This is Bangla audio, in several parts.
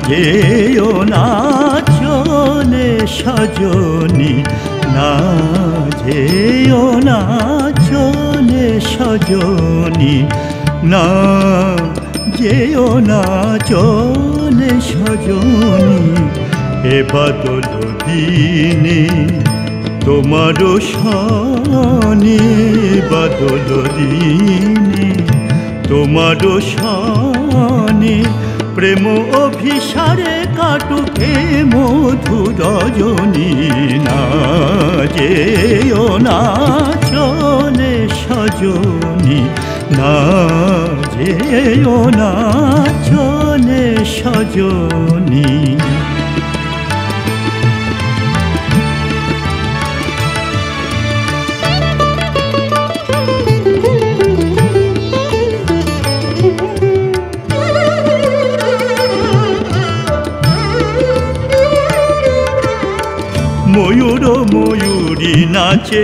যেও না চলে সজনী, না যেও না চলে সজনী, না যেও না চলে সজনী। এ বাদল দিনে তোমার সনে, বাদল দিনে তোমার সনে, প্রেম অভিসারে কাটুকে মধু রজনী। না যেও না চলে সজনী, না যেও না চলে সজনী। ময়ূর ময়ূরী নাচে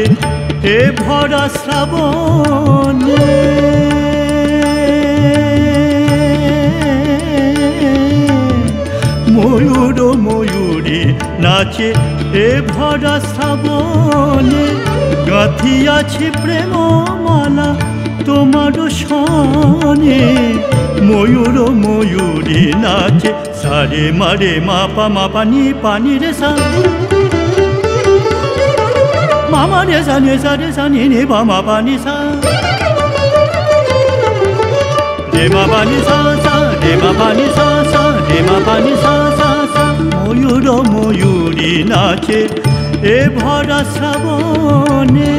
এ ভরা শ্রাবণে, ময়ূর ময়ূরী নাচে এ ভরা শ্রাবণে। গাঁথিয়াছি প্রেম মালা তোমার সনে, ময়ূর ময়ূরী নাচে সারে মারে মাপা মাপানি পানি রে সা, মামা রে সা নে সা রে সা নে বা মা পানি সা, রে মা পানি সা সা, রে মা পানি সা সা, রে মা পানি সা সা সা। ময়ূর ময়ূরী নাচে এ ভরা শ্রাবণে,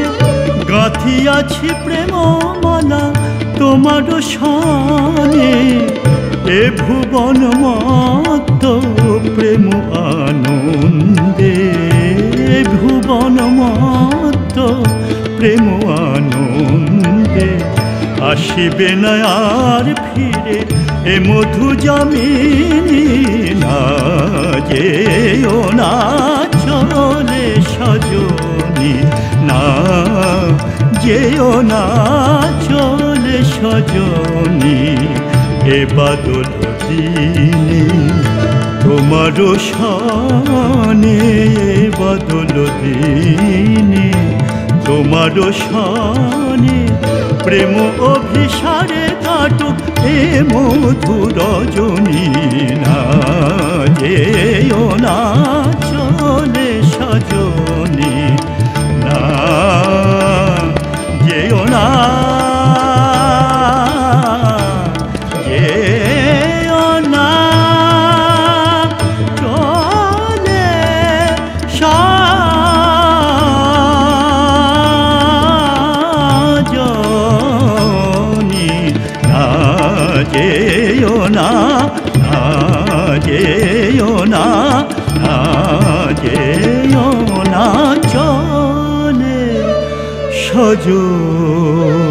গাঁথিয়াছি প্রেম মালা তোমার সনে। এ ভুবন মত্ত প্রেম আনন্দে, ভুবন মত্ত প্রেম আনন্দে। আসিবে না আর ফিরে এ মধু যামিনী, না যেও না চলে সজনী, না যেও না চলে সজনী। এ বাদল দিনে তোমার সনে, বাদল দিনে তোমার সনে, প্রেম অভিসারে কাটুক এ মধু রজনী। না যেও না চলে সজনী, না যেও না, যেও না চলে সজনী। না যেও না, না যেও না, না যেও না চলে সজনী।